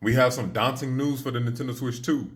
We have some daunting news for the Nintendo Switch 2.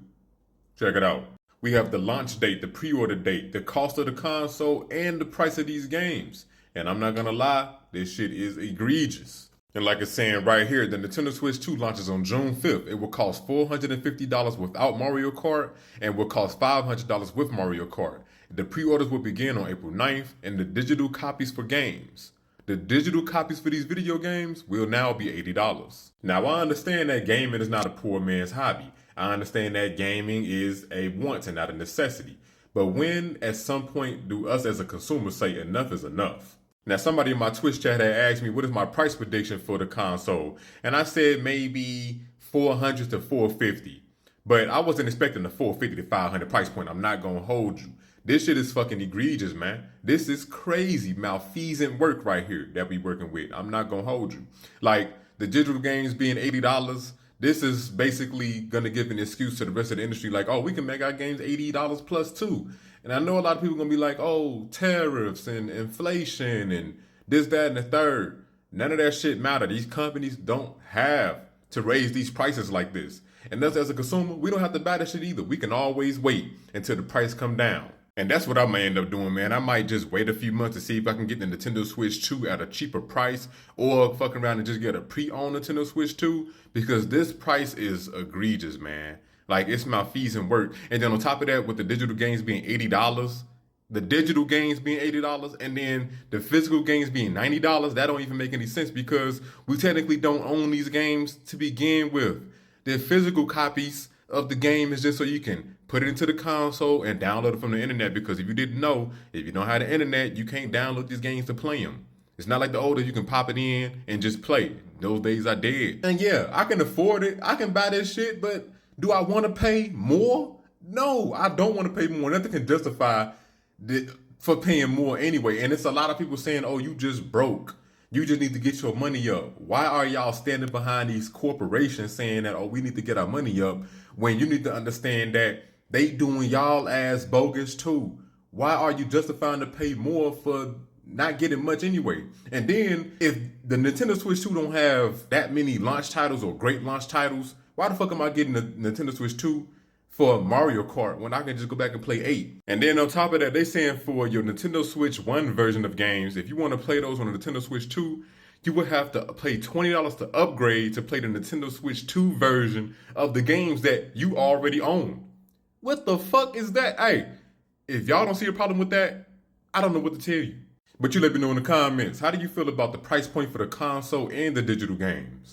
Check it out. We have the launch date, the pre-order date, the cost of the console, and the price of these games. And I'm not gonna lie, this shit is egregious. And like it's saying right here, the Nintendo Switch 2 launches on June 5th. It will cost $450 without Mario Kart and will cost $500 with Mario Kart. The pre-orders will begin on April 9th, and the digital copies for games. The digital copies for these video games will now be $80. Now, I understand that gaming is not a poor man's hobby. I understand that gaming is a want and not a necessity. But when, at some point, do us as a consumer say enough is enough? Now, somebody in my Twitch chat had asked me, what is my price prediction for the console? And I said maybe 400 to 450. But I wasn't expecting the 450 to 500 price point. I'm not going to hold you. This shit is fucking egregious, man. This is crazy malfeasant work right here that we working with. I'm not gonna hold you. Like, the digital games being $80, this is basically gonna give an excuse to the rest of the industry like, oh, we can make our games $80 plus too. And I know a lot of people gonna be like, oh, tariffs and inflation and this, that, and the third. None of that shit matter. These companies don't have to raise these prices like this. And us as a consumer, we don't have to buy that shit either. We can always wait until the price come down. And that's what I might end up doing, man. I might just wait a few months to see if I can get the Nintendo Switch 2 at a cheaper price or fuck around and just get a pre-owned Nintendo Switch 2 because this price is egregious, man. Like, it's malfeasant work. And then on top of that, with the digital games being $80, the digital games being $80 and then the physical games being $90, that don't even make any sense because we technically don't own these games to begin with. The physical copies of the game is just so you can put it into the console and download it from the internet because if you didn't know, if you don't have the internet, you can't download these games to play them. It's not like the old days you can pop it in and just play it. Those days are dead. And yeah, I can afford it. I can buy this shit, but do I want to pay more? No, I don't want to pay more. Nothing can justify for paying more anyway. And it's a lot of people saying, oh, you just broke. You just need to get your money up. Why are y'all standing behind these corporations saying that, oh, we need to get our money up when you need to understand that they doing y'all ass bogus too? Why are you justifying to pay more for not getting much anyway? And then if the Nintendo Switch 2 don't have that many launch titles or great launch titles, why the fuck am I getting the Nintendo Switch 2 for Mario Kart when I can just go back and play 8? And then on top of that, they saying for your Nintendo Switch 1 version of games, if you want to play those on the Nintendo Switch 2, you would have to pay $20 to upgrade to play the Nintendo Switch 2 version of the games that you already own. What the fuck is that? Hey, if y'all don't see a problem with that, I don't know what to tell you. But you let me know in the comments, how do you feel about the price point for the console and the digital games?